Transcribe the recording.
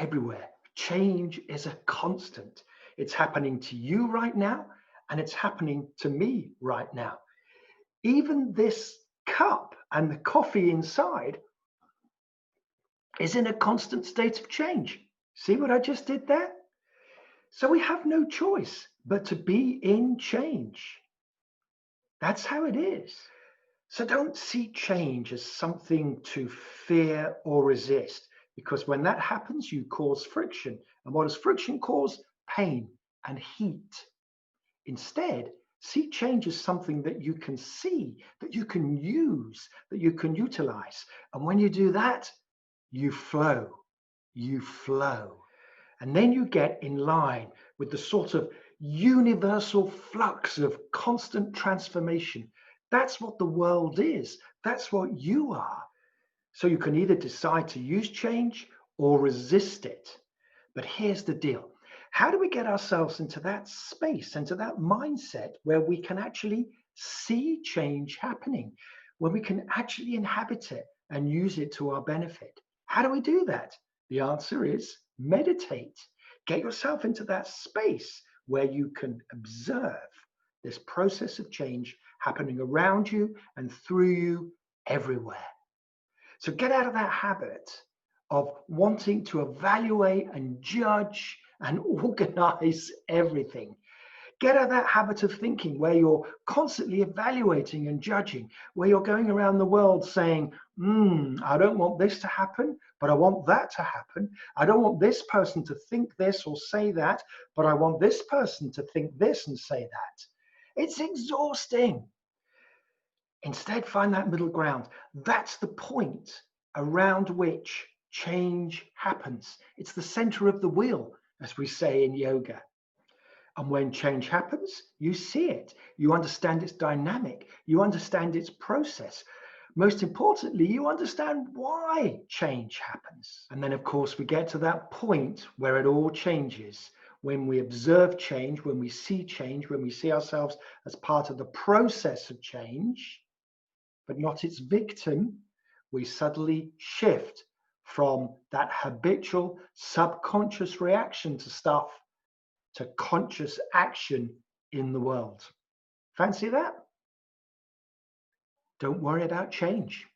everywhere. Change is a constant. It's happening to you right now, and it's happening to me right now. Even this cup and the coffee inside is in a constant state of change. See what I just did there? So we have no choice but to be in change. That's how it is. So don't see change as something to fear or resist, because when that happens, you cause friction. And what does friction cause? Pain and heat. Instead, see change as something that you can see, that you can use, that you can utilize. And when you do that, you flow, you flow. And then you get in line with the sort of universal flux of constant transformation. That's what the world is. That's what you are. So you can either decide to use change or resist it. But here's the deal. How do we get ourselves into that space, into that mindset where we can actually see change happening, where we can actually inhabit it and use it to our benefit? How do we do that? The answer is meditate. Get yourself into that space where you can observe this process of change happening around you and through you everywhere. So get out of that habit of wanting to evaluate and judge and organize everything. Get out of that habit of thinking where you're constantly evaluating and judging, where you're going around the world saying, I don't want this to happen, but I want that to happen. I don't want this person to think this or say that, but I want this person to think this and say that. It's exhausting. Instead, find that middle ground. That's the point around which change happens. It's the center of the wheel, as we say in yoga. And when change happens, you see it. You understand its dynamic. You understand its process. Most importantly, you understand why change happens. And then, of course, we get to that point where it all changes. When we observe change, when we see ourselves as part of the process of change, but not its victim, we suddenly shift from that habitual subconscious reaction to stuff to conscious action in the world. Fancy that? Don't worry about change.